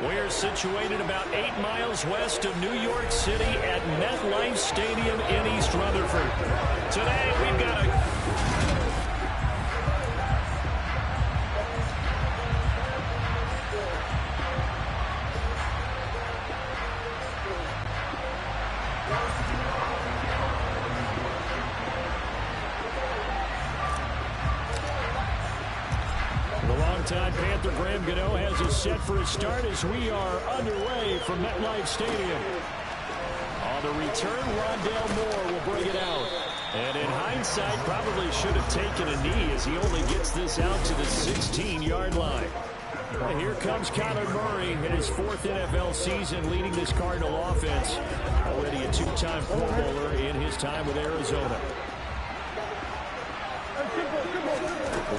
We're situated about 8 miles west of New York City at MetLife Stadium in East Rutherford. Today we've got a... Panther Graham Gano has us set for a start as we are underway from MetLife Stadium. On the return, Rondale Moore will bring it out. And in hindsight, probably should have taken a knee as he only gets this out to the 16-yard line. Well, here comes Kyler Murray in his 4th NFL season leading this Cardinal offense. Already a 2-time Pro Bowler in his time with Arizona.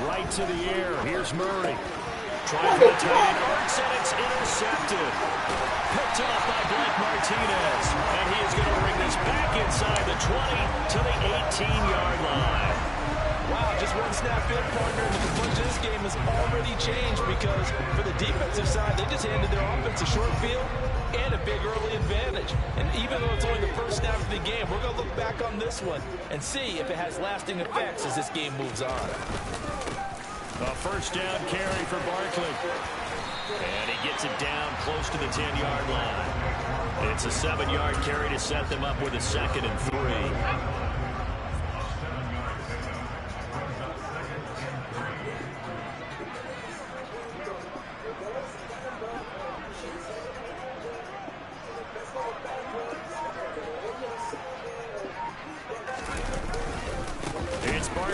Right to the air. Here's Murray. Trying to attain Arts, and it's intercepted. Picked off by Blake Martinez. And he is going to bring this back inside the 20 to the 18-yard line. Wow, just one snap in, partner. And the complexion of this game has already changed because for the defensive side, they just handed their offense a short field and a big early advantage. And even though it's only the first snap of the game, we're going to look back on this one and see if it has lasting effects as this game moves on. A first down carry for Barkley. And he gets it down close to the 10-yard line. It's a 7-yard carry to set them up with a 2nd and 3.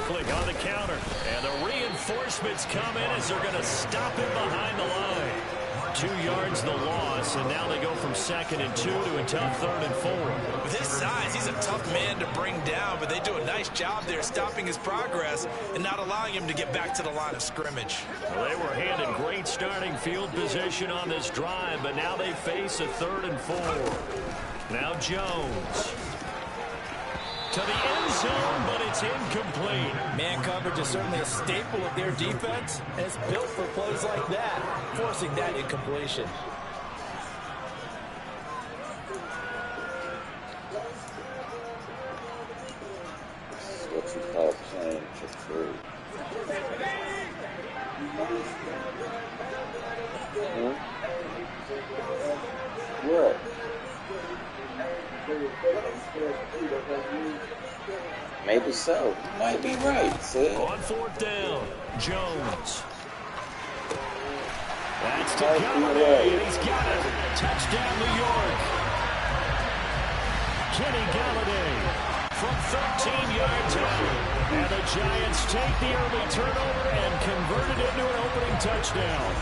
On the counter, and the reinforcements come in as they're going to stop him behind the line. 2 yards the loss, and now they go from 2nd and 2 to a tough 3rd and 4. With his size, he's a tough man to bring down, but they do a nice job there stopping his progress and not allowing him to get back to the line of scrimmage. Well, they were handed great starting field position on this drive, but now they face a 3rd and 4. Now Jones. To the end zone, but it's incomplete. Man coverage is certainly a staple of their defense, and it's built for plays like that, forcing that incompletion. What you call playing for free. What? Maybe so. You might be right, see? On 4th down, Jones. That's to Galladay, and he's got it. Touchdown, New York. Kenny Galladay from 13 yards out. And the Giants take the early turnover and convert it into an opening touchdown.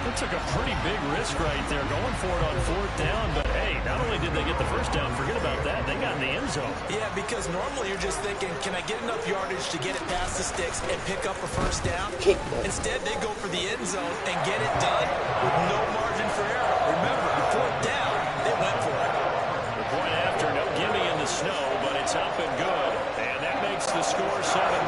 They took a pretty big risk right there going for it on 4th down, but hey, not only did they get the first down, forget about that, they got in the end zone. Yeah, because normally you're just thinking, can I get enough yardage to get it past the sticks and pick up a first down? Instead, they go for the end zone and get it done with no margin for error. Remember, 4th down, they went for it. The point after, no gimme in the snow, but it's up and good, and that makes the score 7-0.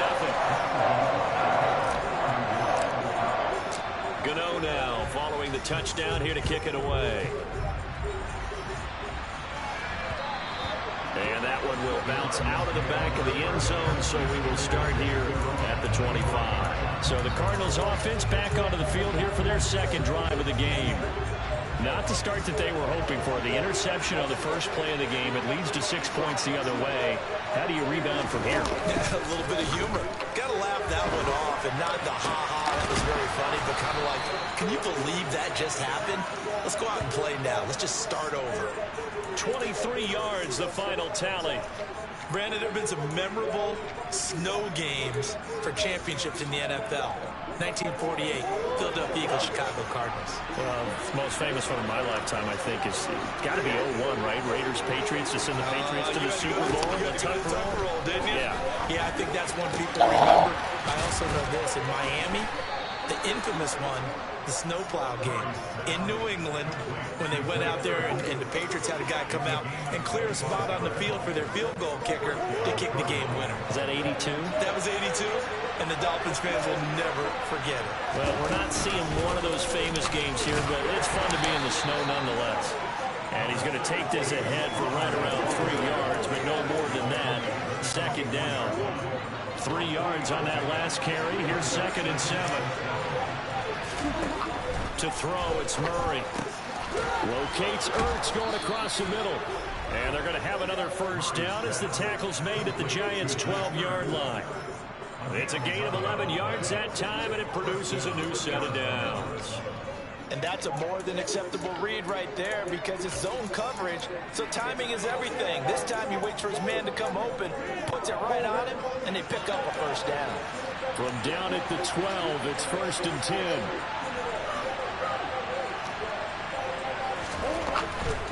Gano now following the touchdown here to kick it away. And that one will bounce out of the back of the end zone, so we will start here at the 25. So the Cardinals offense back onto the field here for their 2nd drive of the game. Not the start that they were hoping for. The interception on the first play of the game. It leads to 6 points the other way. How do you rebound from here? A little bit of humor. Got to laugh that one off and not the ha-ha. That was very funny, but kind of like, can you believe that just happened? Let's go out and play now. Let's just start over. 23 yards, the final tally. Brandon, there have been some memorable snow games for championships in the NFL. 1948, Philadelphia Eagles, Chicago Cardinals. Well, the most famous one in my lifetime, I think, is got to be 01, right? Raiders, Patriots, to send the Patriots to the Super Bowl. The tuck roll, didn't you? Yeah, I think that's one people remember. I also know this. In Miami, the infamous one, the snowplow game in New England, when they went out there and the Patriots had a guy come out and clear a spot on the field for their field goal kicker to kick the game winner. Is that 82? That was 82. and the Dolphins fans will never forget it. Well, we're not seeing one of those famous games here, but it's fun to be in the snow nonetheless. And he's going to take this ahead for right around 3 yards, but no more than that. Second down. 3 yards on that last carry. Here's 2nd and 7. To throw, it's Murray. Locates Ertz going across the middle. And they're going to have another first down as the tackle's made at the Giants' 12-yard line. It's a gain of 11 yards that time, and it produces a new set of downs. And that's a more than acceptable read right there because it's zone coverage, so timing is everything. This time he waits for his man to come open, puts it right on him, and they pick up a first down. From down at the 12, it's 1st and 10.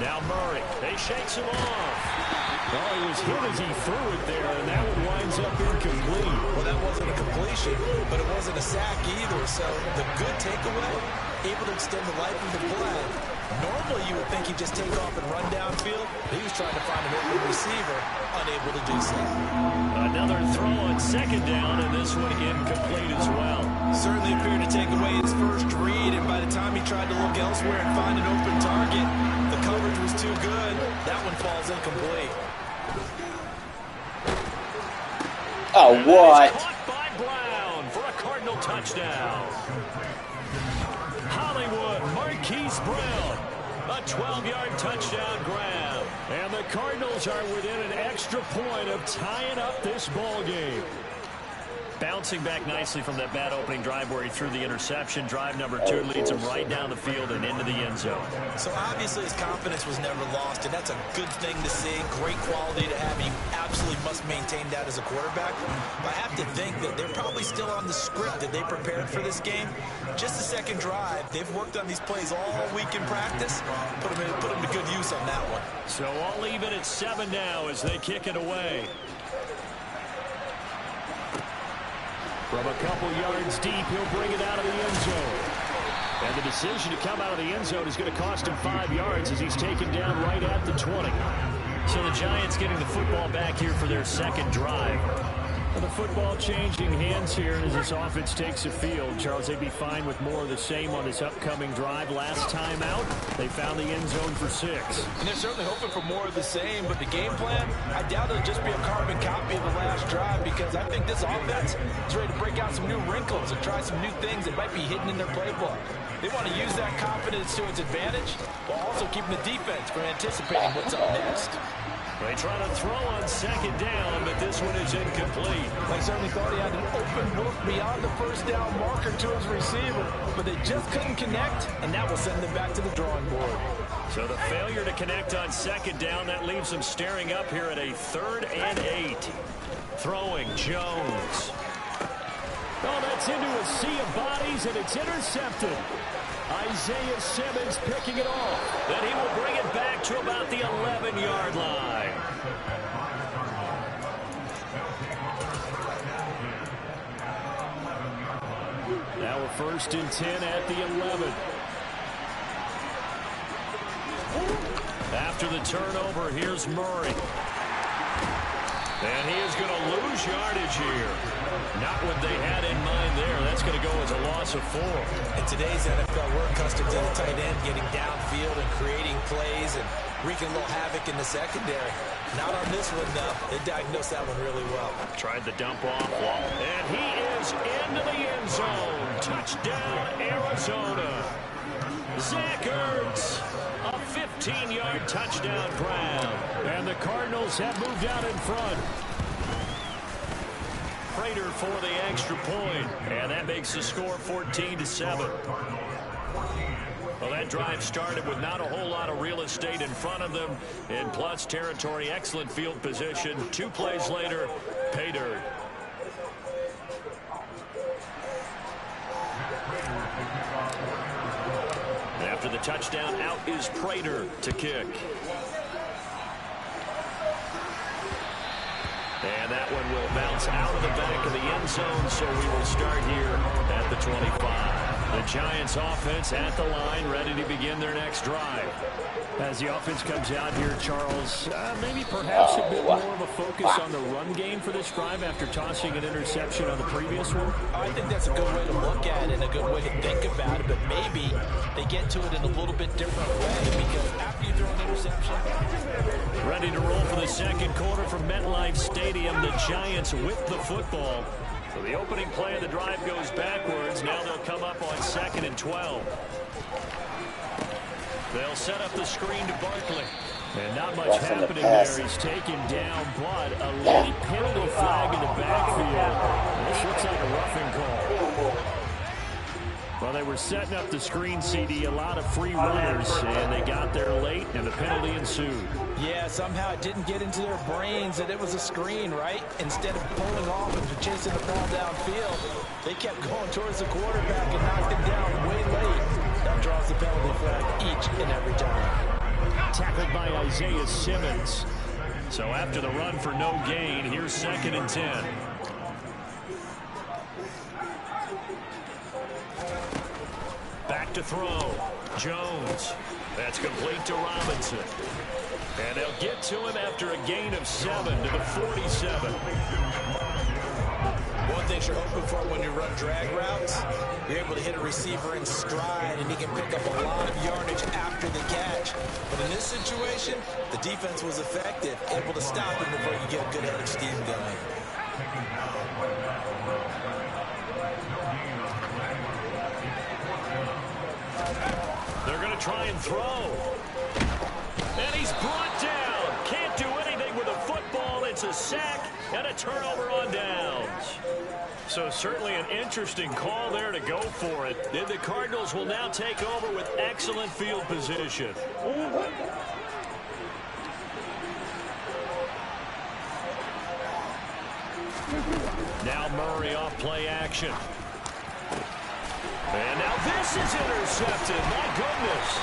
Now Murray, they shakes him off. Oh, he was hit as he threw it there, and that one winds up incomplete. Well, that wasn't a completion, but it wasn't a sack either, so the good takeaway, able to extend the life of the play. Normally, you would think he'd just take off and run downfield. He was trying to find an open receiver, unable to do so. Another throw on 2nd down, and this one incomplete as well. Certainly appeared to take away his first read, and by the time he tried to look elsewhere and find an open target, the coverage was too good. That one falls incomplete. Oh, what? Caught by Brown for a Cardinal touchdown. Hollywood, Marquise Brown, a 12-yard touchdown grab. And the Cardinals are within an extra point of tying up this ball game. Bouncing back nicely from that bad opening drive where he threw the interception. Drive number 2 leads him right down the field and into the end zone. So obviously his confidence was never lost, and that's a good thing to see. Great quality to have. You absolutely must maintain that as a quarterback. But I have to think that they're probably still on the script that they prepared for this game. Just the second drive. They've worked on these plays all week in practice. Put them to good use on that one. So I'll leave it at 7 now as they kick it away. From a couple yards deep, he'll bring it out of the end zone. And the decision to come out of the end zone is going to cost him 5 yards as he's taken down right at the 20. So the Giants getting the football back here for their second drive. Well, the football changing hands here as this offense takes the field. Charles, they'd be fine with more of the same on this upcoming drive. Last time out, they found the end zone for 6. And they're certainly hoping for more of the same, but the game plan, I doubt it'll just be a carbon copy of the last drive because I think this offense is ready to break out some new wrinkles and try some new things that might be hidden in their playbook. They want to use that confidence to its advantage while also keeping the defense from anticipating what's up next. They try to throw on 2nd down, but this one is incomplete. They certainly thought he had an open look beyond the first down marker to his receiver, but they just couldn't connect, and that will send them back to the drawing board. So the failure to connect on 2nd down, that leaves them staring up here at a 3rd and 8. Throwing, Jones. Oh, that's into a sea of bodies, and it's intercepted. Isaiah Simmons picking it off. Then he will bring it back to about the 11-yard line. Now we're 1st and 10 at the 11. After the turnover, here's Murray. And he is going to lose yardage here. Not what they had in mind there. That's going to go as a loss of 4. In today's NFL, we're accustomed to the tight end getting downfield and creating plays and wreaking a little havoc in the secondary. Not on this one, though. They diagnosed that one really well. Tried the dump off. And he is into the end zone. Touchdown, Arizona. Zach Ertz. A 15-yard touchdown grab. And the Cardinals have moved out in front. Prater for the extra point. And that makes the score 14-7. Well, that drive started with not a whole lot of real estate in front of them. In plus territory, excellent field position. 2 plays later, pay dirt. After the touchdown, out is Prater to kick. And that one will bounce out of the back of the end zone, so we will start here at the 25. The Giants offense at the line, ready to begin their next drive. As the offense comes out here, Charles, maybe perhaps a bit more of a focus on the run game for this drive after tossing an interception on the previous one? I think that's a good way to look at it and a good way to think about it, but maybe they get to it in a little bit different way because after you throw an interception. Ready to roll for the second quarter from MetLife Stadium. The Giants with the football. So the opening play of the drive goes backwards. Now they'll come up on 2nd and 12. They'll set up the screen to Barkley. And not much happening there. He's taken down, but a late penalty flag in the backfield. This looks like a roughing call. Well, they were setting up the screen, CD, a lot of free runners, and they got there late, and the penalty ensued. Yeah, somehow it didn't get into their brains that it was a screen, right? Instead of pulling off and chasing the ball downfield, they kept going towards the quarterback and knocked him down way late. That draws the penalty flag each and every time. Tackled by Isaiah Simmons. So after the run for no gain, here's 2nd and 10. Back to throw. Jones. That's complete to Robinson. And they'll get to him after a gain of 7 to the 47. One thing you're hoping for when you run drag routes, you're able to hit a receiver in stride and he can pick up a lot of yardage after the catch. But in this situation, the defense was effective, able to stop him before you get a good head of steam going. They're going to try and throw. And he's brought down. Can't do anything with a football. It's a sack and a turnover on downs. So certainly an interesting call there to go for it. And the Cardinals will now take over with excellent field position. Now Murray off play action. And now this is intercepted. My goodness.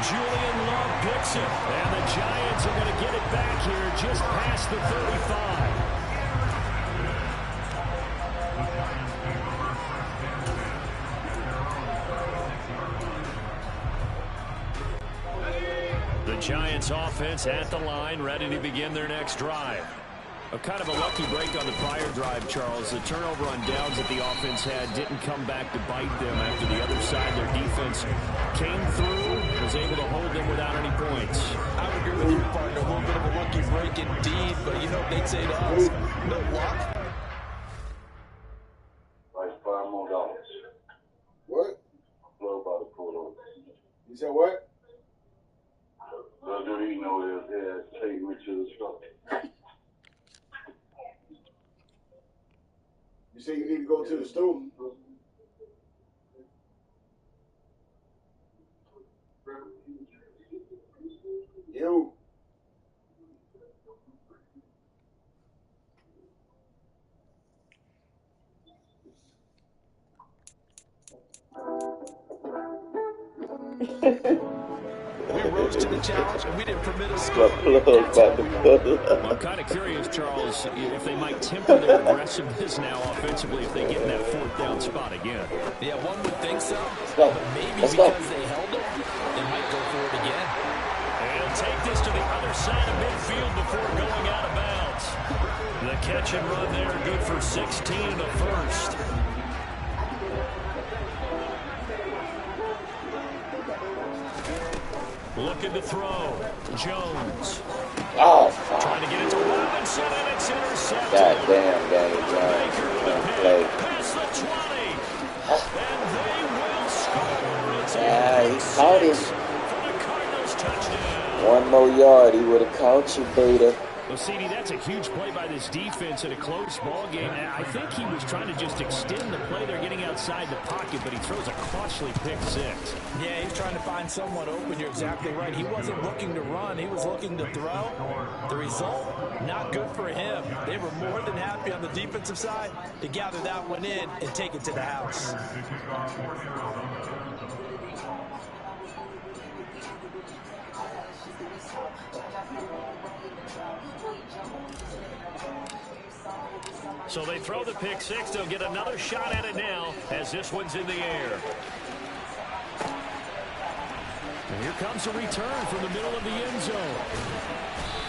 Julian Love picks it. And the Giants are going to get it back here just past the 35. The Giants offense at the line, ready to begin their next drive. A kind of a lucky break on the prior drive, Charles. The turnover on downs that the offense had didn't come back to bite them after the other side. Their defense came through, was able to hold them without any points. I would agree with you, partner. A little bit of a lucky break indeed, but you know what they'd say to us? No luck. Like $5 more. What? Blow by the pool. You said what? I don't even know if they take me to the store. You say you need to go to the store? You. We rose to the challenge, and we didn't permit a score. I'm kind of curious, Charles, if they might temper their aggressiveness now offensively if they get in that 4th down spot again. Yeah, one would think so, but maybe because they held it, they might go for it again. And he'll take this to the other side of midfield before going out of bounds. The catch and run there, good for 16 in the first. Looking to throw. Jones. Oh, Trying to get it to Robinson, and it's intercepted. God damn, Danny Jones. Past the 20. And they will score. It's He caught him. for the Cardinals touchdown. 1 more yard, he would have caught you, Beta. Well, CD, that's a huge play by this defense in a close ball game. I think he was trying to just extend the play. They're getting outside the pocket, but he throws a costly pick 6. Yeah, he's trying to find someone open. You're exactly right. He wasn't looking to run. He was looking to throw. The result, not good for him. They were more than happy on the defensive side to gather that one in and take it to the house. So they throw the pick six. They'll get another shot at it now as this one's in the air. And here comes a return from the middle of the end zone.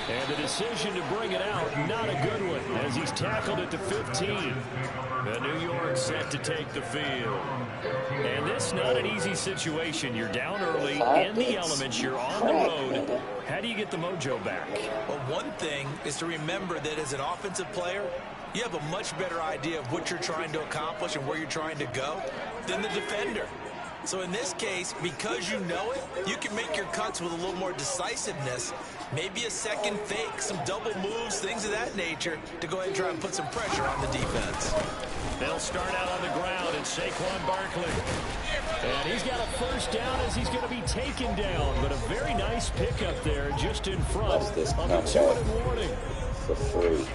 And the decision to bring it out, not a good one, as he's tackled at the 15. The New York set to take the field. And this not an easy situation. You're down early, in the elements, you're on the road. How do you get the mojo back? Well, one thing is to remember that as an offensive player, you have a much better idea of what you're trying to accomplish and where you're trying to go than the defender. So in this case, because you know it, you can make your cuts with a little more decisiveness. Maybe a second fake, some double moves, things of that nature to go ahead and try and put some pressure on the defense. They'll start out on the ground, and Saquon Barkley. And he's got a first down as he's going to be taken down. But a very nice pickup there just in front of the 2-minute warning. For free.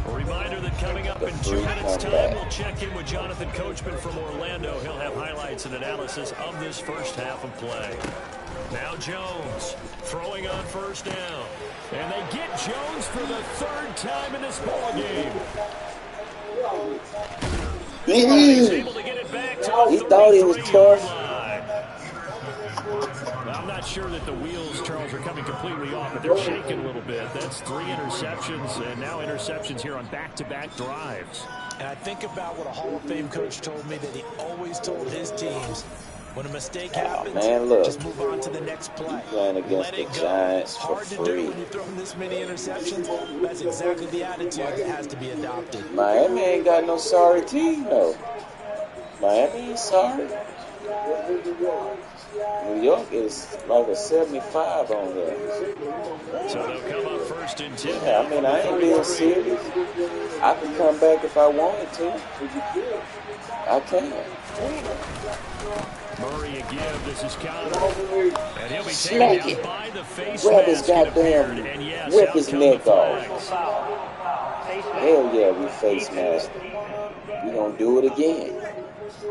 A reminder that coming up in 2 minutes' time, we'll check in with Jonathan Coachman from Orlando. He'll have highlights and analysis of this first half of play. Now Jones throwing on first down. And they get Jones for the third time in this ballgame. He's able to get it back to He thought he was tough. I'm not sure that the wheels, Charles, are coming completely off, but they're shaking a little bit. That's 3 interceptions, and now interceptions here on back-to-back drives. And I think about what a Hall of Fame coach told me that he always told his teams, when a mistake happens, just move on to the next play. Playing against the Giants for Hard to free. do when you throw this many interceptions. That's exactly the attitude that has to be adopted. Miami ain't got no sorry team, though. Miami ain't sorry. New York is like a 75 on there. So they'll come up first and 10. Yeah, I mean, I ain't being serious. I can come back if I wanted to. I can. Murray a give. This is Conner. And he'll be taken down by the face Grab his mask. goddamn, And yes, rip out his come the neck off. flags. Hell yeah, we face mask. We gonna do it again.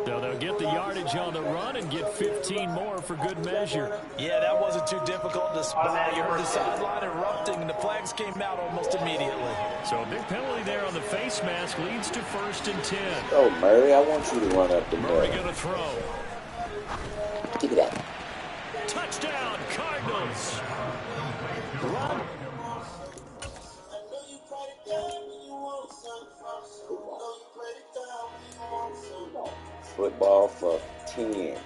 So they'll get the yardage on the run and get 15 more for good measure. Yeah, that wasn't too difficult to spot. You heard the sideline erupting, and the flags came out almost immediately. So a big penalty there on the face mask leads to first and 10. Oh, Murray, I want you to run up the Murray middle. going to throw. Give it up. Touchdown, Cardinals. Run. Football for 10.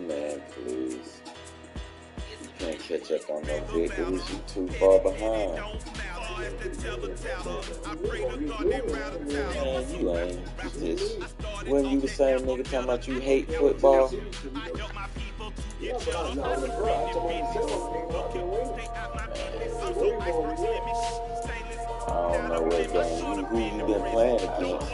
Man, please. You can't catch up on no victories. You too far behind. Man, you ain't. You just, when you the same nigga talking about you hate football? I don't know what game who you been playing against.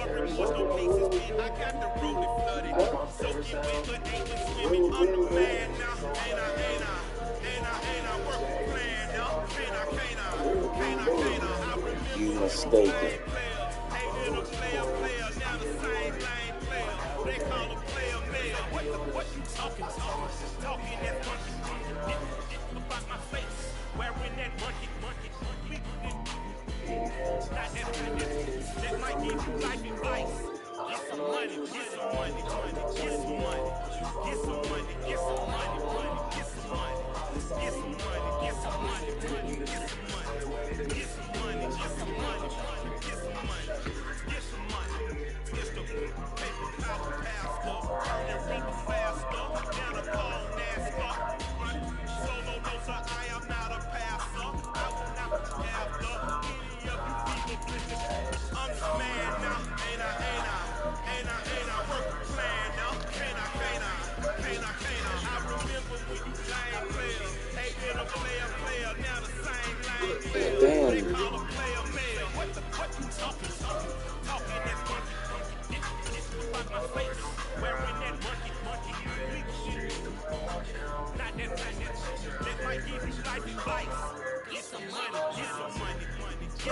You mistaken.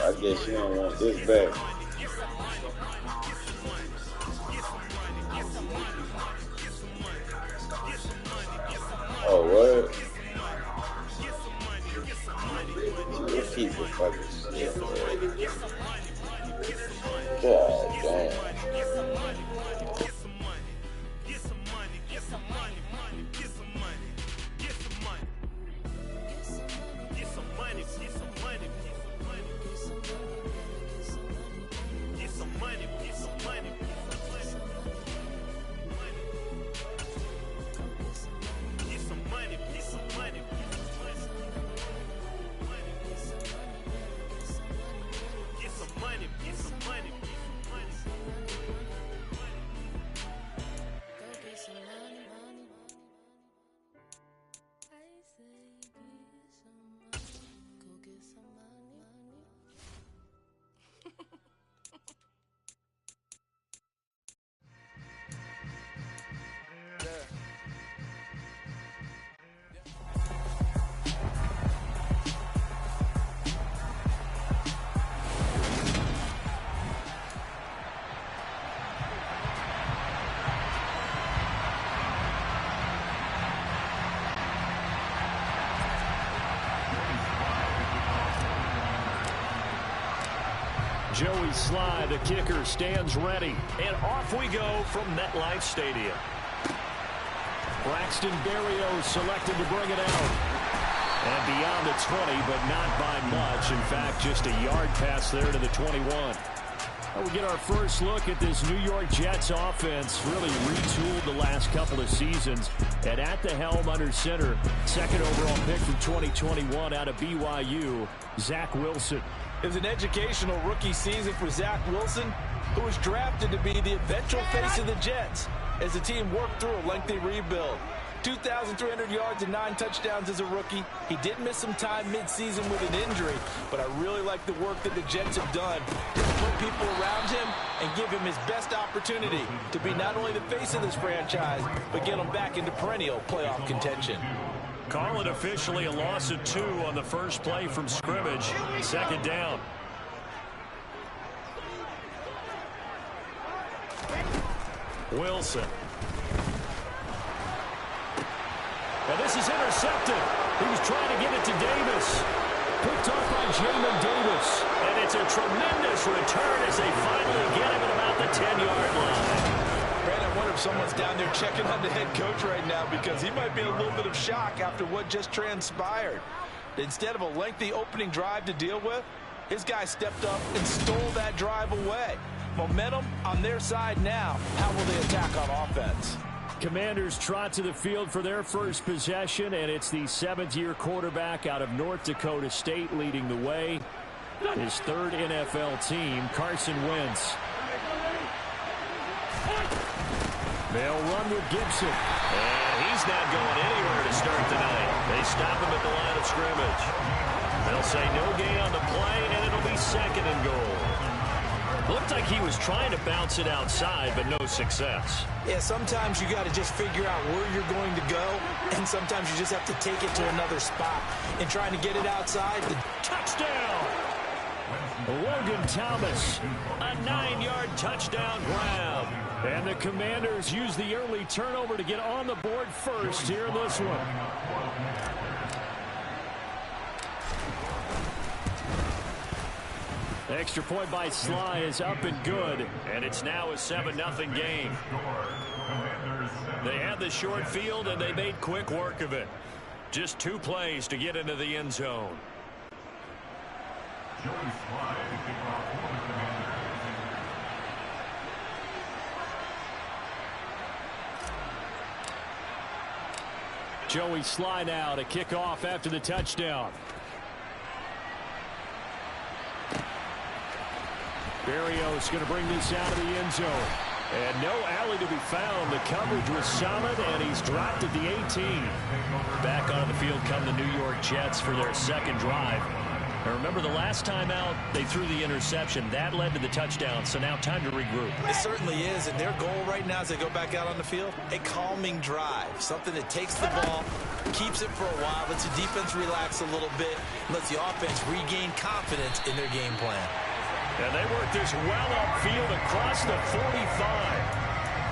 I guess you don't want this back. Oh, what? keep the fucking shit, man. God damn. Joey Sly, the kicker, stands ready. And off we go from MetLife Stadium. Braxton Berrios selected to bring it out. And beyond the 20, but not by much. In fact, just a yard pass there to the 21. We get our first look at this New York Jets offense, really retooled the last couple of seasons. And at the helm under center, second overall pick from 2021 out of BYU, Zach Wilson. It was an educational rookie season for Zach Wilson, who was drafted to be the eventual face of the Jets as the team worked through a lengthy rebuild. 2,300 yards and 9 touchdowns as a rookie. He did miss some time midseason with an injury, but I really like the work that the Jets have done to put people around him and give him his best opportunity to be not only the face of this franchise, but get him back into perennial playoff contention. Call it officially a loss of 2 on the first play from scrimmage. Second down. Wilson. And this is intercepted. He was trying to get it to Davis. Picked off by Jamin Davis. And it's a tremendous return as they finally get him at about the 10-yard line. Brad, I wonder if someone's down there checking on the head coach right now, because he might be in a little bit of shock after what just transpired. Instead of a lengthy opening drive to deal with, his guy stepped up and stole that drive away. Momentum on their side now. How will they attack on offense? Commanders trot to the field for their first possession, and it's the 7th-year quarterback out of North Dakota State leading the way. His 3rd NFL team, Carson Wentz. They'll run with Gibson. And he's not going anywhere to start tonight. They stop him at the line of scrimmage. They'll say no gain on the play, and it'll be 2nd and goal. Looked like he was trying to bounce it outside, but no success. Yeah, sometimes you got to just figure out where you're going to go, and sometimes you just have to take it to another spot. And trying to get it outside. Touchdown! Logan Thomas, a 9-yard touchdown grab. And the Commanders use the early turnover to get on the board first here in this one. Extra point by Sly is up and good, and it's now a 7-0 game. They had the short field, and they made quick work of it. Just 2 plays to get into the end zone. Joey Sly now to kick off after the touchdown. Berrios going to bring this out of the end zone. And no alley to be found. The coverage was solid, and he's dropped at the 18. Back onto the field come the New York Jets for their 2nd drive. Now remember, the last time out, they threw the interception. That led to the touchdown, so now time to regroup. It certainly is, and their goal right now as they go back out on the field, a calming drive. Something that takes the ball, keeps it for a while, lets the defense relax a little bit, lets the offense regain confidence in their game plan. And they work this well upfield across the 45.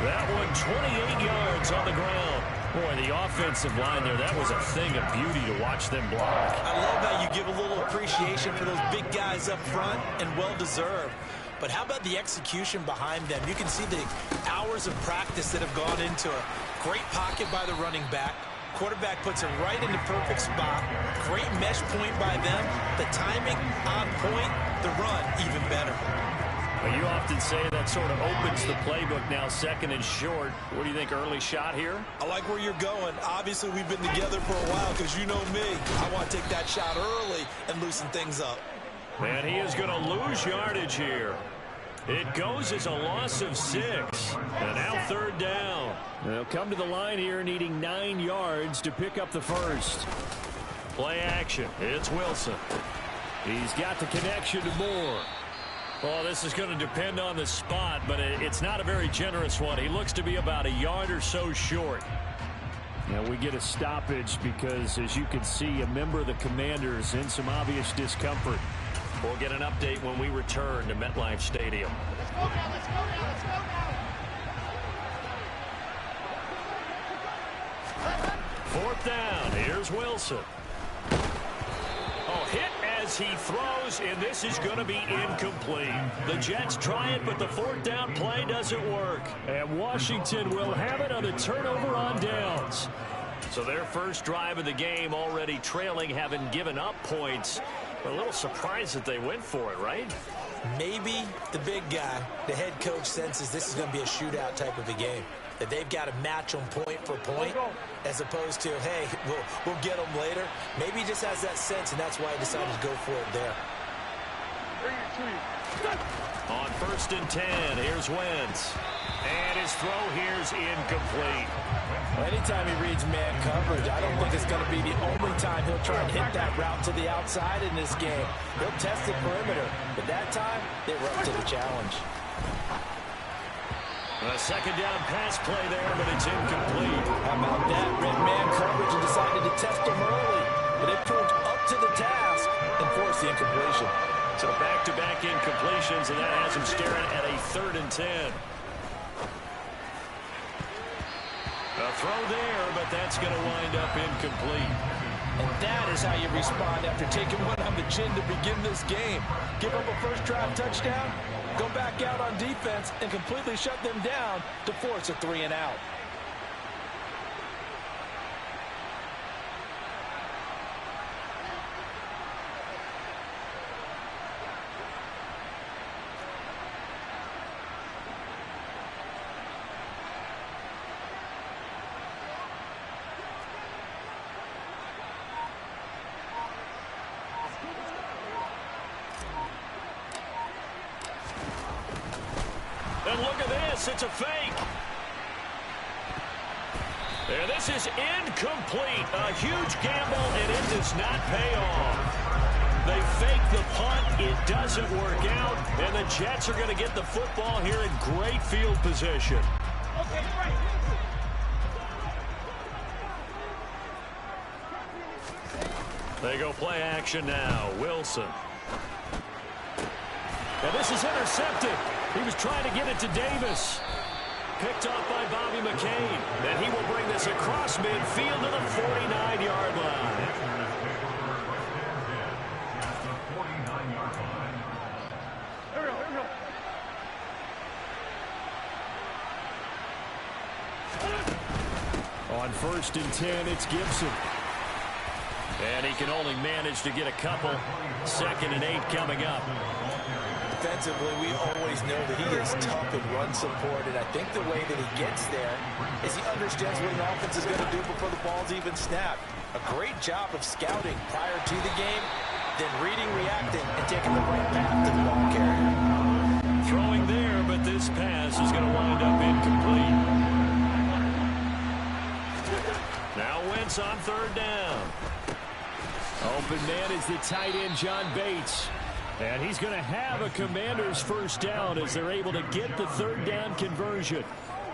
That one 28 yards on the ground. Boy, the offensive line there, that was a thing of beauty to watch them block. I love how you give a little appreciation for those big guys up front, and well-deserved. But how about the execution behind them? You can see the hours of practice that have gone into a great pocket by the running back. Quarterback puts it right in the perfect spot. Great mesh point by them. The timing on point. The run even better. Well, you often say that sort of opens the playbook now, second and short. What do you think, early shot here? I like where you're going. Obviously, we've been together for a while because you know me. I want to take that shot early and loosen things up. And he is going to lose yardage here. It goes as a loss of 6. And now third down. They'll come to the line here needing 9 yards to pick up the first. Play action. It's Wilson. He's got the connection to Moore. Oh, this is going to depend on the spot, but it's not a very generous one. He looks to be about a yard or so short. Now we get a stoppage because, as you can see, a member of the Commanders in some obvious discomfort. We'll get an update when we return to MetLife Stadium. Let's go now, let's go now, let's go now. Fourth down. Here's Wilson. Oh, hit as he throws, and this is going to be incomplete. The Jets try it, but the fourth down play doesn't work. And Washington will have it on the turnover on downs. So their first drive of the game already trailing, having given up points. But a little surprised that they went for it, right? Maybe the big guy, the head coach, senses this is going to be a shootout type of a game. That they've got to match them point for point, as opposed to, hey, we'll get them later. Maybe he just has that sense, and that's why he decided to go for it there. On 1st and 10, here's Wentz. And his throw here's incomplete. Anytime he reads man coverage, I don't think it's going to be the only time he'll try and hit that route to the outside in this game. He'll test the perimeter, but that time, they were up to the challenge. A second down pass play there, but it's incomplete. How about that? Read man coverage and decided to test him early. But it proved up to the task and forced the incompletion. So back-to-back incompletions, and that has him staring at a 3rd and 10. A throw there, but that's going to wind up incomplete. And that is how you respond after taking one on the chin to begin this game. Give up a first drive touchdown, go back out on defense, and completely shut them down to force a 3-and-out. And look at this, it's a fake. And this is incomplete. A huge gamble, and it does not pay off. They fake the punt, it doesn't work out, and the Jets are going to get the football here in great field position. Okay, right. They go play action now. Wilson. And this is intercepted. He was trying to get it to Davis. Picked off by Bobby McCain. And he will bring this across midfield to the 49-yard line. On 1st and 10, it's Gibson. And he can only manage to get a couple. 2nd and 8 coming up. Defensively, we always know that he is tough in run support, and I think the way that he gets there is he understands what an offense is going to do before the ball's even snapped. A great job of scouting prior to the game, then reading, reacting, and taking the right path to the ball carrier. Throwing there, but this pass is going to wind up incomplete. Now Wentz on 3rd down. Open man is the tight end, John Bates. And he's going to have a Commander's first down as they're able to get the 3rd down conversion.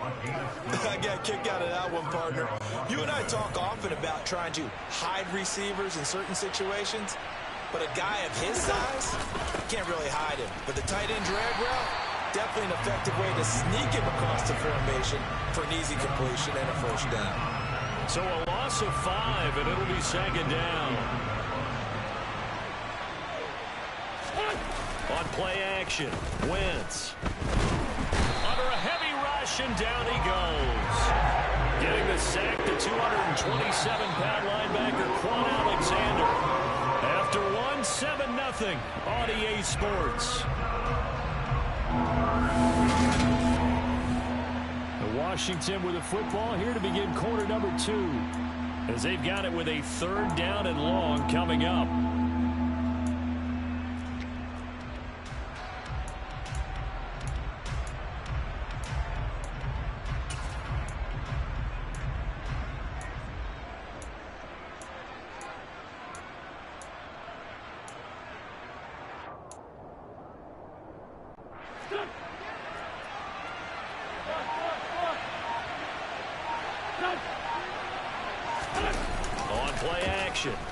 I got a kick out of that one, partner. You and I talk often about trying to hide receivers in certain situations, but a guy of his size, can't really hide him. But the tight end drag route, definitely an effective way to sneak him across the formation for an easy completion and a first down. So a loss of 5, and it'll be second down. On play action, Wentz. Under a heavy rush, and down he goes. Getting the sack, the 227-pound linebacker, Quan Alexander. After 7-0 on EA Sports. Washington with a football here to begin quarter number 2. As they've got it with a 3rd down and long coming up.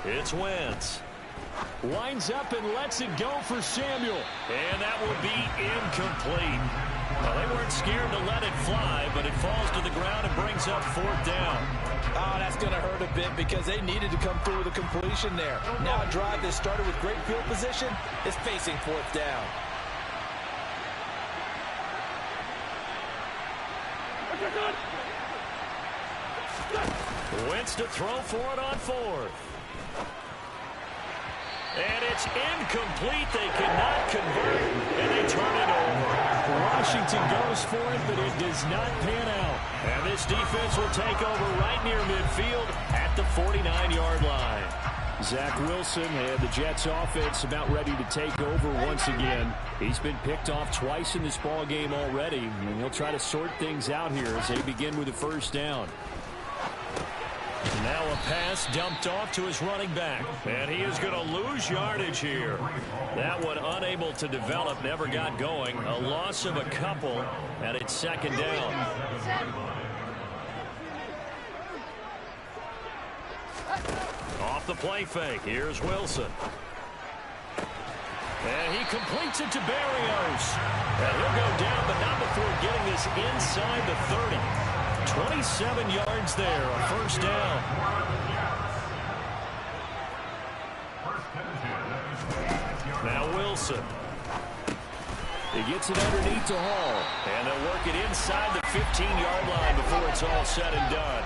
It's Wentz. Winds up and lets it go for Samuel. And that will be incomplete. Well, they weren't scared to let it fly, but it falls to the ground and brings up 4th down. Oh, that's going to hurt a bit because they needed to come through with a completion there. Now a drive that started with great field position is facing 4th down. Wentz to throw for it on 4th. And it's incomplete. They cannot convert, and they turn it over. Washington goes for it, but it does not pan out. And this defense will take over right near midfield at the 49-yard line. Zach Wilson and the Jets offense about ready to take over once again. He's been picked off twice in this ball game already, and he'll try to sort things out here as they begin with a 1st down. Now a pass dumped off to his running back. And he is going to lose yardage here. That one unable to develop, never got going. A loss of a couple, and it's 2nd down. Off the play fake, here's Wilson. And he completes it to Berrios. And he'll go down, but not before getting this inside the 30. 27 yards there, a 1st down. Now Wilson. He gets it underneath to Hall. And they'll work it inside the 15-yard line before it's all said and done.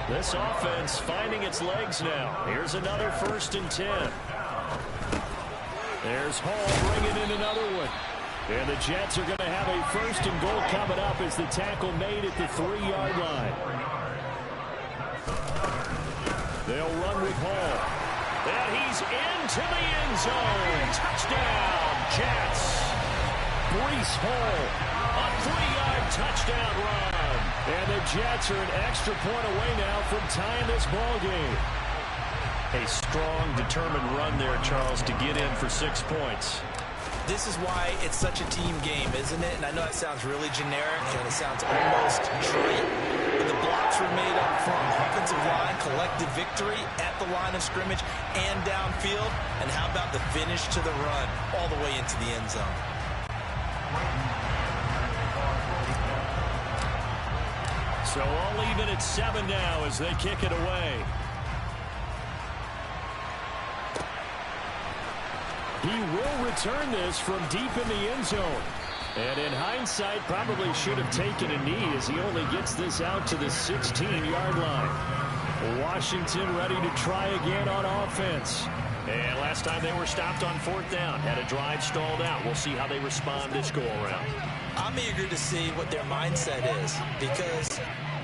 This offense finding its legs now. Here's another 1st and 10. There's Hall bringing in another one. And the Jets are going to have a 1st and goal coming up as the tackle made at the 3-yard line. They'll run with Hall. And he's into the end zone. Touchdown, Jets. Breece Hall, a 3-yard touchdown run. And the Jets are an extra point away now from tying this ball game. A strong, determined run there, Charles, to get in for 6 points. This is why it's such a team game, isn't it? And I know it sounds really generic and it sounds almost trite, but the blocks were made up from offensive line, collective victory at the line of scrimmage and downfield. And how about the finish to the run all the way into the end zone? So all even at 7 now as they kick it away. He will return this from deep in the end zone. And in hindsight, probably should have taken a knee as he only gets this out to the 16-yard line. Washington ready to try again on offense. And last time they were stopped on 4th down. Had a drive stalled out. We'll see how they respond this go-around. I'm eager to see what their mindset is because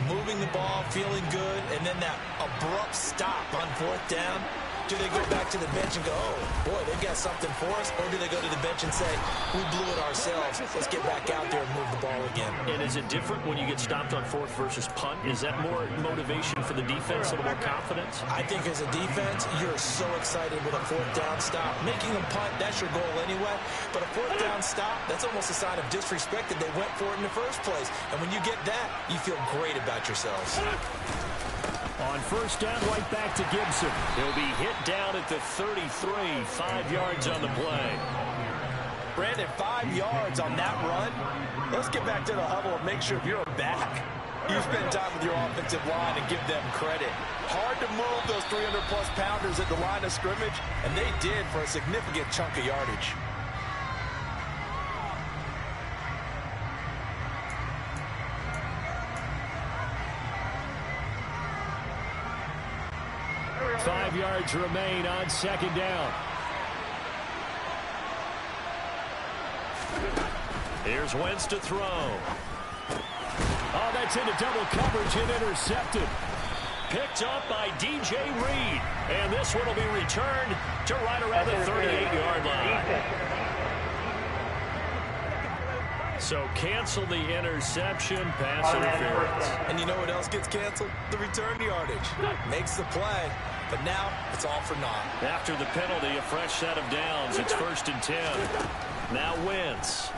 moving the ball, feeling good, and then that abrupt stop on 4th down. Do they go back to the bench and go, oh, boy, they've got something for us? Or do they go to the bench and say, we blew it ourselves. Let's get back out there and move the ball again. And is it different when you get stopped on 4th versus punt? Is that more motivation for the defense, a little more confidence? I think as a defense, you're so excited with a 4th down stop. Making a punt, that's your goal anyway. But a 4th down stop, that's almost a sign of disrespect that they went for it in the first place. And when you get that, you feel great about yourselves. On 1st down, right back to Gibson. He'll be hit down at the 33, 5 yards on the play. Brandon, 5 yards on that run. Let's get back to the huddle and make sure if you're back, You spend time with your offensive line and give them credit. Hard to move those 300-plus pounders at the line of scrimmage, and they did for a significant chunk of yardage. Five yards remain on second down. Here's Wentz to throw. Oh, that's into double coverage and intercepted. Picked up by DJ Reed. And this one will be returned to right around the 38-yard line. So cancel the interception, pass interference. And you know what else gets canceled? The return yardage. Makes the play, but now it's all for naught. After the penalty, a fresh set of downs. It's 1st and 10. Now Wentz.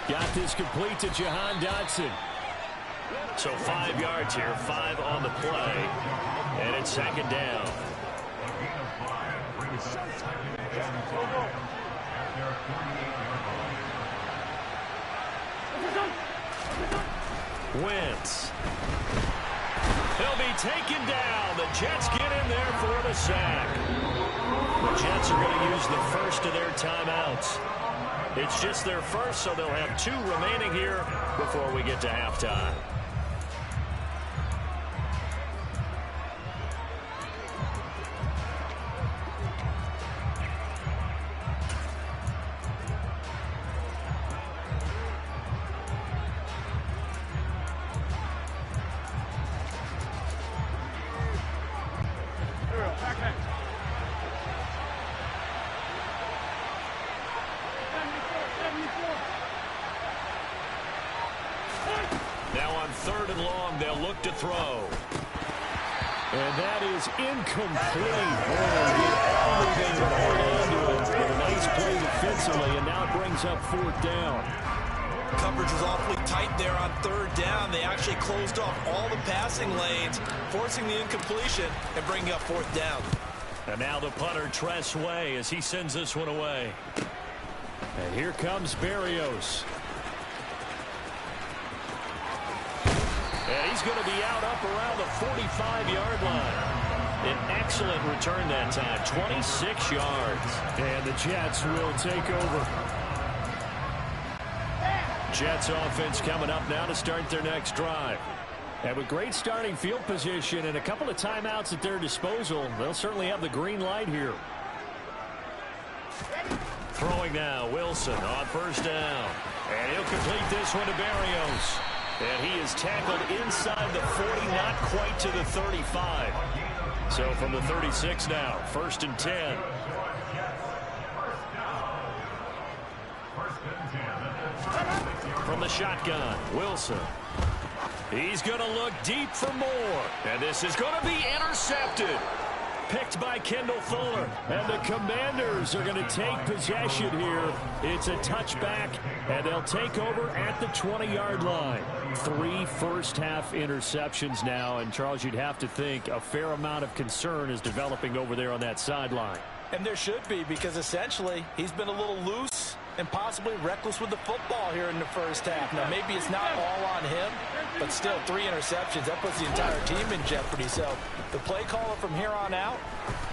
Got this complete to Jahan Dotson. So 5 yards here, 5 on the play. And it's second down. Wentz. He'll be taken down. The Jets get in there for the sack. The Jets are going to use the first of their timeouts. It's just their first, so they'll have 2 remaining here before we get to halftime. Now on 3rd and long, they'll look to throw. And that is incomplete. A nice play defensively, and now it brings up 4th down. Coverage was awfully tight there on 3rd down. They actually closed off all the passing lanes, forcing the incompletion and bringing up 4th down. And now the punter, Tress Way, as he sends this one away. And here comes Berrios. And he's going to be out up around the 45-yard line. An excellent return that time, 26 yards. And the Jets will take over. Jets offense coming up now to start their next drive. And with great starting field position and a couple of timeouts at their disposal, they'll certainly have the green light here. Throwing now, Wilson on 1st down. And he'll complete this one to Berrios. And he is tackled inside the 40, not quite to the 35. So from the 36 now, 1st and 10. From the shotgun, Wilson. He's going to look deep for more. And this is going to be intercepted. Picked by Kendall Fuller. And the Commanders are going to take possession here. It's a touchback, and they'll take over at the 20-yard line. 3 first-half interceptions now, and Charles, you'd have to think a fair amount of concern is developing over there on that sideline. And there should be, because essentially he's been a little loose and possibly reckless with the football here in the first half. Now, maybe it's not all on him, but still 3 interceptions. That puts the entire team in jeopardy. So the play caller from here on out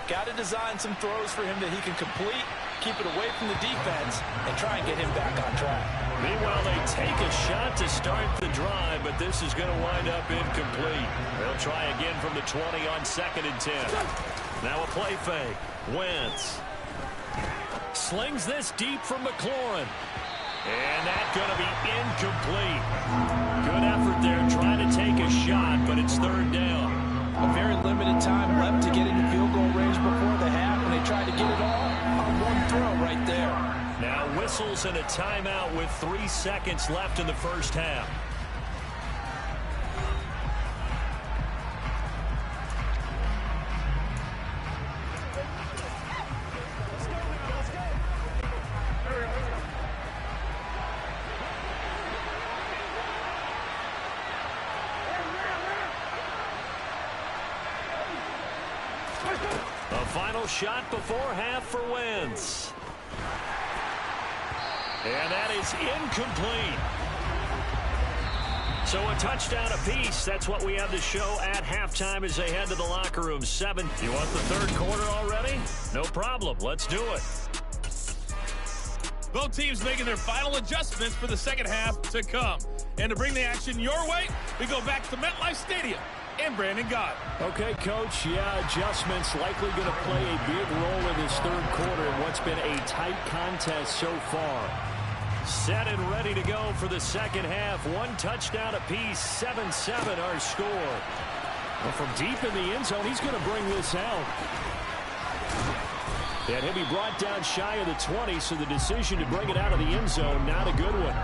got to design some throws for him that he can complete, keep it away from the defense, and try and get him back on track. Meanwhile, they take a shot to start the drive, but this is going to wind up incomplete. They'll try again from the 20 on 2nd and 10. Now a play fake. Wentz slings this deep from McLaurin. And that's going to be incomplete. Good effort there trying to take a shot, but it's 3rd down. A very limited time left to get into field goal range before the half, and they tried to get it all on one throw right there. Now whistles and a timeout with 3 seconds left in the first half. A final shot before half for Wentz. And that is incomplete. So a touchdown apiece. That's what we have to show at halftime as they head to the locker room. 7. You want the third quarter already? No problem. Let's do it. Both teams making their final adjustments for the second half to come. And to bring the action your way, we go back to MetLife Stadium and Brandon Gott. Okay, Coach. Yeah, adjustments likely going to play a big role in this third quarter in what's been a tight contest so far. Set and ready to go for the second half. One touchdown apiece. 7-7 our score. Well, from deep in the end zone, he's going to bring this out. And he'll be brought down shy of the 20, so the decision to bring it out of the end zone, not a good one.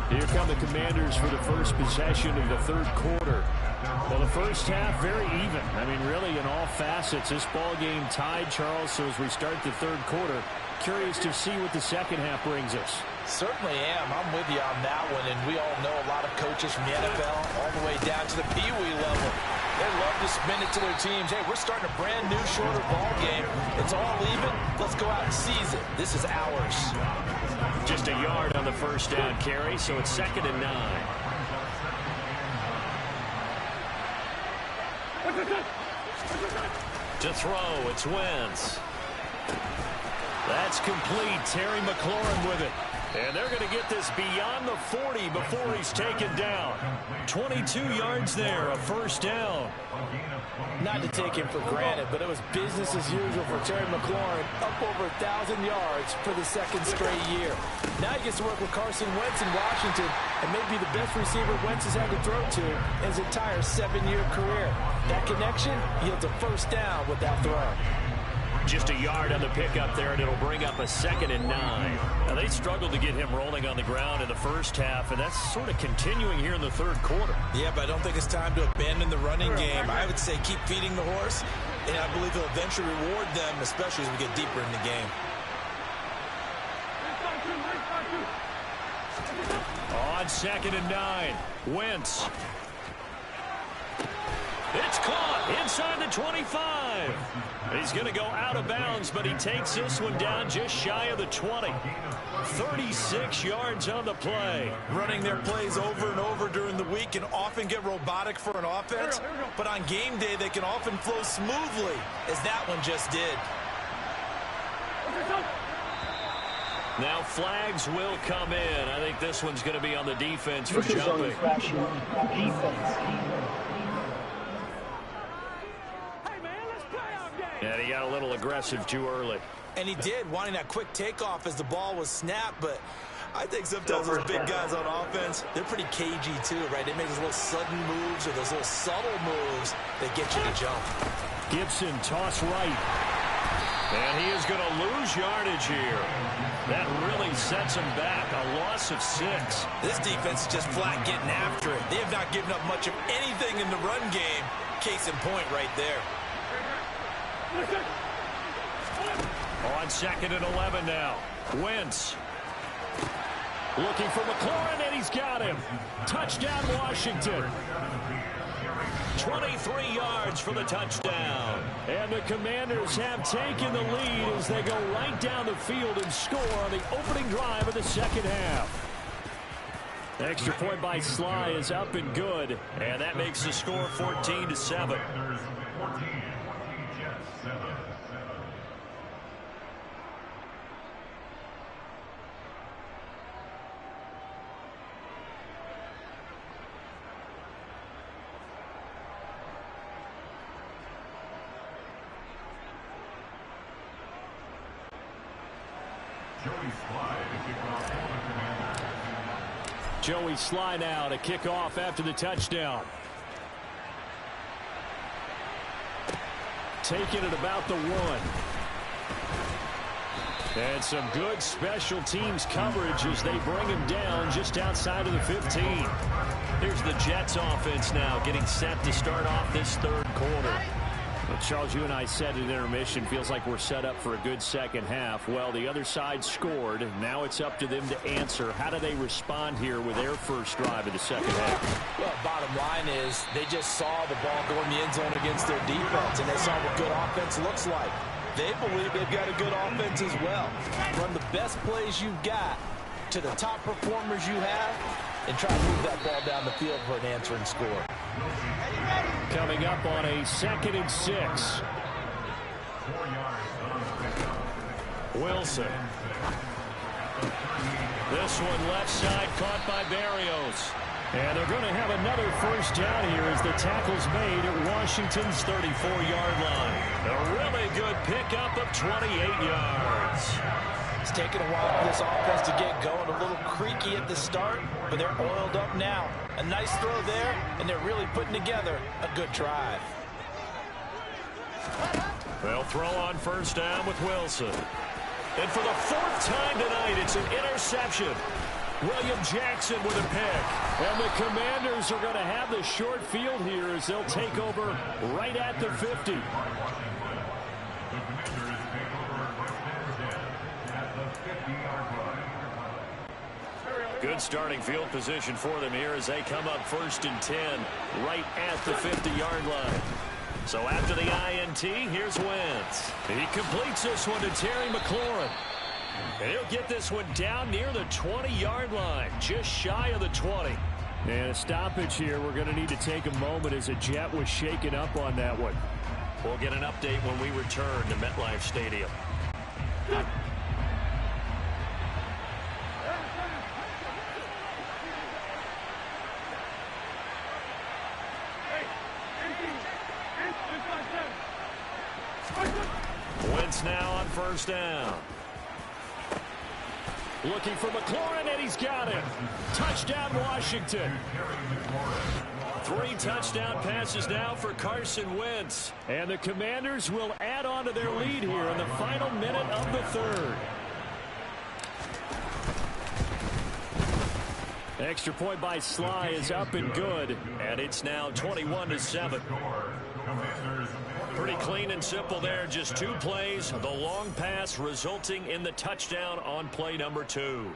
Here come the Commanders for the first possession of the third quarter. Well, the first half, very even. I mean, really, in all facets, this ball game tied, Charles. So as we start the third quarter, curious to see what the second half brings us. Certainly am. I'm with you on that one, and we all know a lot of coaches from the NFL all the way down to the Pee Wee level. They love to spin it to their teams. Hey, we're starting a brand new, shorter ball game. It's all even. Let's go out and seize it. This is ours. Just a yard on the first down carry, so it's 2nd and 9. To throw, it's Wentz. That's complete. Terry McLaurin with it. And they're going to get this beyond the 40 before he's taken down. 22 yards there, a first down. Not to take him for granted, but it was business as usual for Terry McLaurin, up over 1,000 yards for the second straight year. Now he gets to work with Carson Wentz in Washington, and may be the best receiver Wentz has had to throw to in his entire 7-year career. That connection yields a first down with that throw. Just a yard on the pickup there, and it'll bring up a 2nd and 9. Now, they struggled to get him rolling on the ground in the first half, and that's sort of continuing here in the third quarter. Yeah, but I don't think it's time to abandon the running game. I would say keep feeding the horse, and I believe he'll eventually reward them, especially as we get deeper in the game. On 2nd and 9, Wentz. It's caught inside the 25. He's going to go out of bounds, but he takes this one down just shy of the 20. 36 yards on the play. Running their plays over and over during the week can often get robotic for an offense, but on game day they can often flow smoothly, as that one just did. Now flags will come in. I think this one's going to be on the defense for jumping. And he got a little aggressive too early. And he did, wanting that quick takeoff as the ball was snapped. But I think sometimes those big guys on offense, they're pretty cagey too, right? They make those little sudden moves or those little subtle moves that get you to jump. Gibson toss right. And he is going to lose yardage here. That really sets him back. A loss of 6. This defense is just flat getting after it. They have not given up much of anything in the run game. Case in point right there. On 2nd and 11 now. Wentz. Looking for McLaurin, and he's got him. Touchdown, Washington. 23 yards for the touchdown. And the Commanders have taken the lead as they go right down the field and score on the opening drive of the second half. Extra point by Sly is up and good, and that makes the score 14-7. Joey Sly now to kick off after the touchdown. Taking it about the 1. And some good special teams coverage as they bring him down just outside of the 15. Here's the Jets offense now getting set to start off this third quarter. Well, Charles, you and I said at intermission, feels like we're set up for a good second half. Well, the other side scored. Now it's up to them to answer. How do they respond here with their first drive of the second half? Well, bottom line is they just saw the ball go in the end zone against their defense, and they saw what good offense looks like. They believe they've got a good offense as well. Run the best plays you've got to the top performers you have, and try to move that ball down the field for an answering score. Coming up on a 2nd and 6. Wilson. This one left side caught by Barrios. And they're going to have another first down here as the tackle's made at Washington's 34-yard line. A really good pickup of 28 yards. It's taken a while for this offense to get going. A little creaky at the start, but they're oiled up now. A nice throw there, and they're really putting together a good drive. They'll throw on first down with Wilson. And for the 4th time tonight, it's an interception. William Jackson with a pick. And the Commanders are going to have the short field here as they'll take over right at the 50. Good starting field position for them here as they come up 1st and 10 right at the 50-yard line. So after the INT, here's Wentz. He completes this one to Terry McLaurin. And he'll get this one down near the 20-yard line, just shy of the 20. And a stoppage here. We're going to need to take a moment as a jet was shaken up on that one. We'll get an update when we return to MetLife Stadium. Wentz now on first down. Looking for McLaurin, and he's got it. Touchdown, Washington. 3 touchdown passes now for Carson Wentz. And the Commanders will add on to their lead here in the final minute of the 3rd. Extra point by Sly is up and good. And it's now 21-7. Pretty clean and simple there. Just 2 plays. The long pass resulting in the touchdown on play number 2.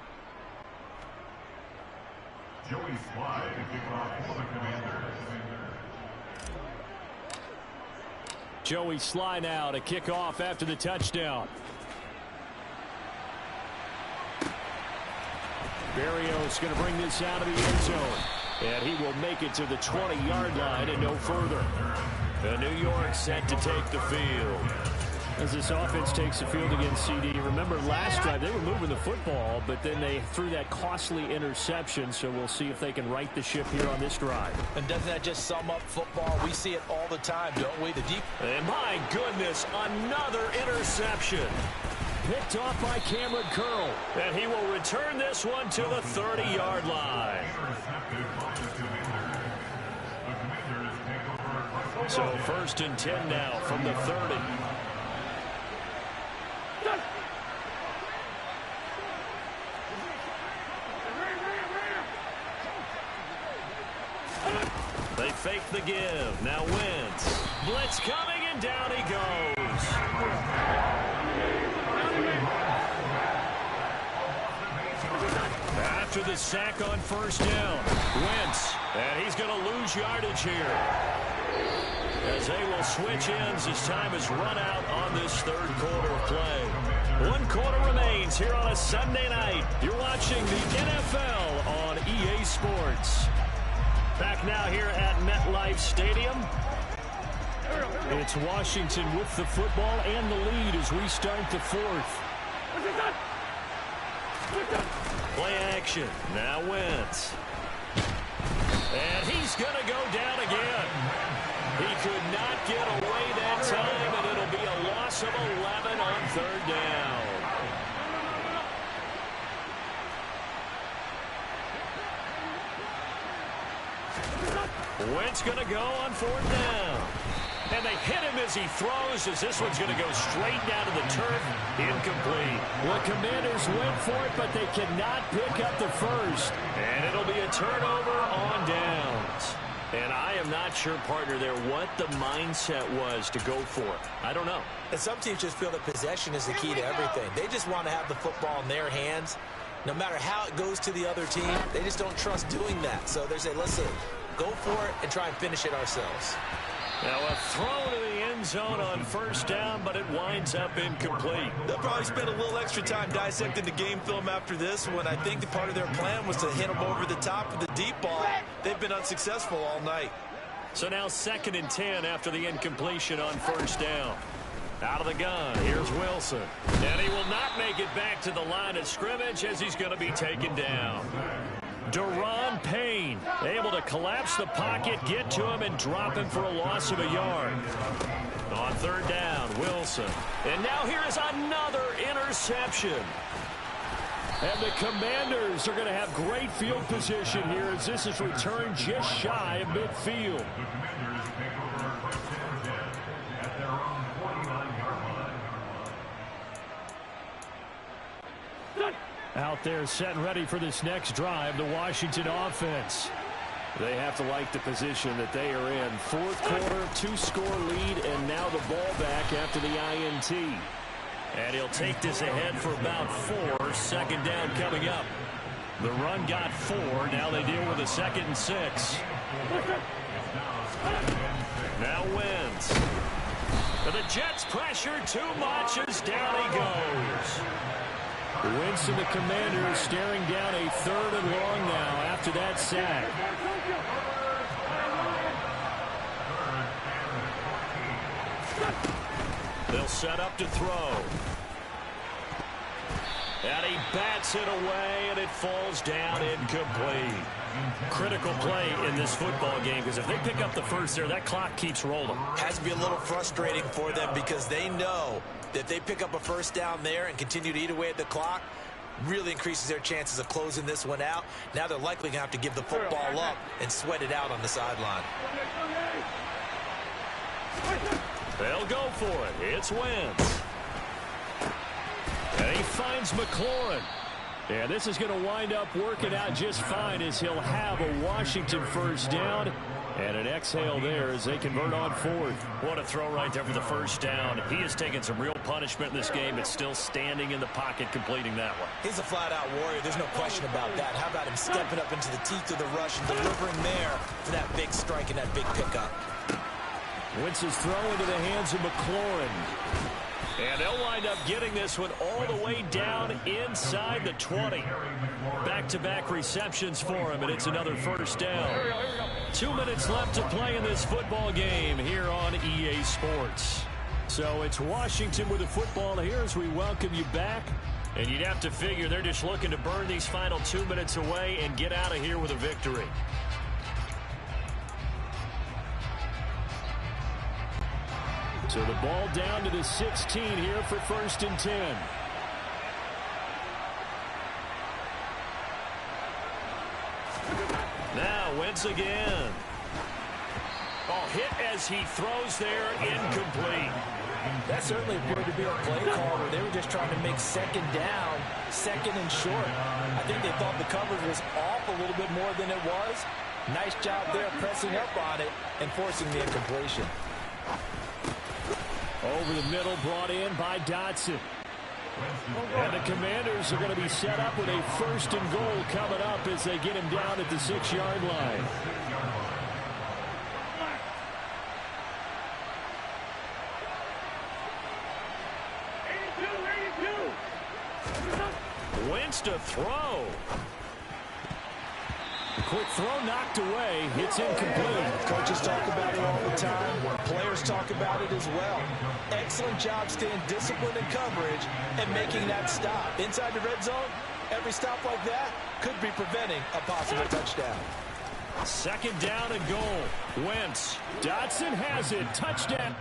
Joey Sly to kick off for the Commanders. Joey Sly now to kick off after the touchdown. Barrios going to bring this out of the end zone. And he will make it to the 20-yard line and no further. New York set to take the field. As this offense takes the field against CD, remember last drive they were moving the football, but then they threw that costly interception, so we'll see if they can right the ship here on this drive. And doesn't that just sum up football? We see it all the time, don't we? And my goodness, another interception. Picked off by Cameron Curl. And he will return this one to the 30-yard line. So 1st and 10 now from the 30. They fake the give. Now Wentz. Blitz coming, and down he goes. After the sack on first down, Wentz. And he's going to lose yardage here, as they will switch ends as time has run out on this 3rd quarter of play. 1 quarter remains here on a Sunday night. You're watching the NFL on EA Sports. Back now here at MetLife Stadium. It's Washington with the football and the lead as we start the 4th. Play action. Now Wentz. And he's going to go down again. He could not get away that time, and it'll be a loss of 11 on 3rd down. Wentz going to go on 4th down. And they hit him as he throws, as this one's going to go straight down to the turf. Incomplete. The Commanders went for it, but they cannot pick up the first. And it'll be a turnover on downs. And I am not sure, partner, there what the mindset was to go for it. I don't know. And some teams just feel that possession is the key to everything. They just want to have the football in their hands. No matter how it goes to the other team, they just don't trust doing that. So they say, listen, go for it and try and finish it ourselves. Now a throw to the end end zone on first down, but it winds up incomplete. They'll probably spend a little extra time dissecting the game film after this one. I think the part of their plan was to hit them over the top of the deep ball. They've been unsuccessful all night. So now 2nd and 10 after the incompletion on first down. Out of the gun, here's Wilson. And he will not make it back to the line of scrimmage as he's going to be taken down. Deron Payne able to collapse the pocket, get to him, and drop him for a loss of a yard. On 3rd down, Wilson. And now here is another interception. And the Commanders are going to have great field position here as this is returned just shy of midfield. Out there set and ready for this next drive, the Washington offense. They have to like the position that they are in. 4th quarter, 2-score lead, and now the ball back after the INT. And he'll take this ahead for about 4. 2nd down coming up. The run got 4. Now they deal with a 2nd and 6. Now Wentz. The Jets pressure too much as down he goes. Wentz and the Commanders staring down a 3rd and long now after that sack. They'll set up to throw. And he bats it away, and it falls down incomplete. Critical play in this football game, because if they pick up the first there, that clock keeps rolling. Has to be a little frustrating for them because they know that if they pick up a first down there and continue to eat away at the clock, really increases their chances of closing this one out. Now they're likely going to have to give the football up and sweat it out on the sideline. They'll go for it. It's Wentz. And he finds McLaurin. And this is going to wind up working out just fine as he'll have a Washington first down. And an exhale there as they convert on 4th. What a throw right there for the first down. He has taken some real punishment in this game, but still standing in the pocket completing that one. He's a flat-out warrior. There's no question about that. How about him stepping up into the teeth of the rush and delivering there for that big strike and that big pickup. Wentz's throw into the hands of McLaurin. And they'll wind up getting this one all the way down inside the 20. Back-to-back receptions for him, and it's another first down. 2 minutes left to play in this football game here on EA Sports. So it's Washington with the football here as we welcome you back. And you'd have to figure they're just looking to burn these final 2 minutes away and get out of here with a victory. So the ball down to the 16 here for 1st and 10. Now Wentz again. Oh, hit as he throws there, incomplete. That certainly appeared to be a play call where they were just trying to make 2nd down, 2nd and short. I think they thought the coverage was off a little bit more than it was. Nice job there pressing up on it and forcing the incompletion. Over the middle, brought in by Dotson. And the Commanders are going to be set up with a 1st and goal coming up as they get him down at the 6-yard line. Wentz to throw. Quick throw knocked away. It's incomplete. Coaches talk about it all the time. Players talk about it as well. Excellent job staying disciplined in coverage and making that stop. Inside the red zone, every stop like that could be preventing a possible touchdown. 2nd down and goal. Wentz. Dotson has it. Touchdown.